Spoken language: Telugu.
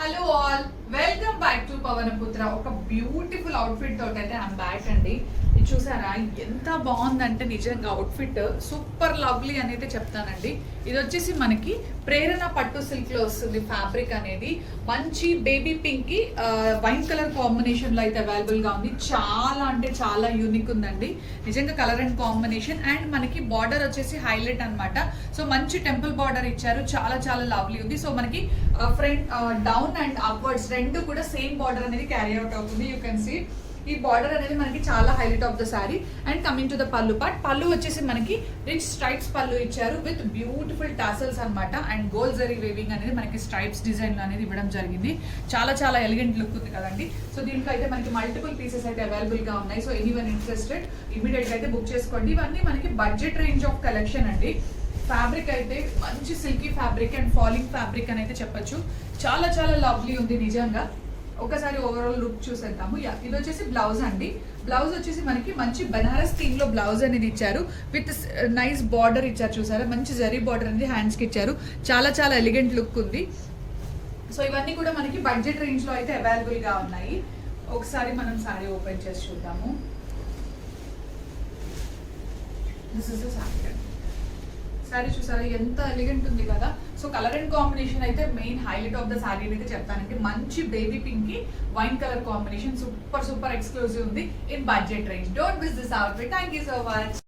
Hello all, welcome back to Pawanputra. ఒక బ్యూటిఫుల్ అవుట్ఫిట్ తోటి అయితే ఐమ్ బ్యాక్ అండి. ఇది చూసారా ఎంత బాగుందంటే నిజంగా అవుట్ఫిట్ సూపర్ లవ్లీ అని అయితే చెప్తానండి. ఇది వచ్చేసి మనకి ప్రేరణ పట్టు సిల్క్ లో వస్తుంది. ఫ్యాబ్రిక్ అనేది మంచి బేబీ పింక్ కి వైన్ కలర్ కాంబినేషన్ లో అయితే అవైలబుల్ గా ఉంది. చాలా అంటే చాలా యూనిక్ ఉందండి నిజంగా కలర్ అండ్ కాంబినేషన్. అండ్ మనకి బార్డర్ వచ్చేసి హైలైట్ అన్నమాట. సో మంచి టెంపుల్ బార్డర్ ఇచ్చారు, చాలా చాలా లవ్లీ ఉంది. సో మనకి ఫ్రంట్ డౌన్ అండ్ అప్వర్డ్స్ రెండు కూడా సేమ్ బార్డర్ అనేది క్యారీ అవుట్ అవుతుంది. యూ కెన్ సీ ఈ బార్డర్ అనేది మనకి చాలా highlight of the sorry. And coming to the పళ్ళు పార్ట్, పళ్ళు వచ్చేసి మనకి రిచ్ స్ట్రైప్స్ పళ్ళు ఇచ్చారు విత్ బ్యూటిఫుల్ టాసల్స్ అన్నమాట. అండ్ గోల్డ్ జరీ వేవింగ్ అనేది మనకి స్ట్రైప్స్ డిజైన్ అనేది ఇవ్వడం జరిగింది. చాలా చాలా ఎలిగెంట్ లుక్ ఉంది కదండి. సో దీంట్లో అయితే మనకి మల్టిపుల్ పీసెస్ అయితే అవైలబుల్ గా ఉన్నాయి. సో ఎనీవన్ ఇంట్రెస్టెడ్ ఇమీడియట్ గా అయితే బుక్ చేసుకోండి. ఇవన్నీ మనకి బడ్జెట్ రేంజ్ ఆఫ్ కలెక్షన్ అండి. ఫ్యాబ్రిక్ అయితే మంచి silky fabric and falling fabric అని అయితే చెప్పొచ్చు. చాలా చాలా లవ్లీ ఉంది నిజంగా. ఒకసారి ఓవరాల్ లుక్ చూసేద్దాము. ఇది వచ్చేసి బ్లౌజ్ అండి. బ్లౌజ్ వచ్చేసి మనకి మంచి బనారస్ థీమ్ లో బ్లౌజ్ అనేది ఇచ్చారు విత్ నైస్ బార్డర్ ఇచ్చారు. చూసారా మంచి జరీ బార్డర్ అనేది హ్యాండ్స్ కి ఇచ్చారు. చాలా చాలా ఎలిగెంట్ లుక్ ఉంది. సో ఇవన్నీ కూడా మనకి బడ్జెట్ రేంజ్ లో అయితే అవైలబుల్ గా ఉన్నాయి. ఒకసారి మనం సారీ ఓపెన్ చేసి చూద్దాము. This is the sari. Sari చూసారా ఎంత ఎలిగెంట్ ఉంది కదా. సో కలర్ అండ్ కాంబినేషన్ అయితే main highlight of the sari అయితే చెప్తానంటే మంచి బేబీ పింక్ కి wine colour combination super super exclusive ఉంది in budget range. Don't miss this outfit. Thank you so much.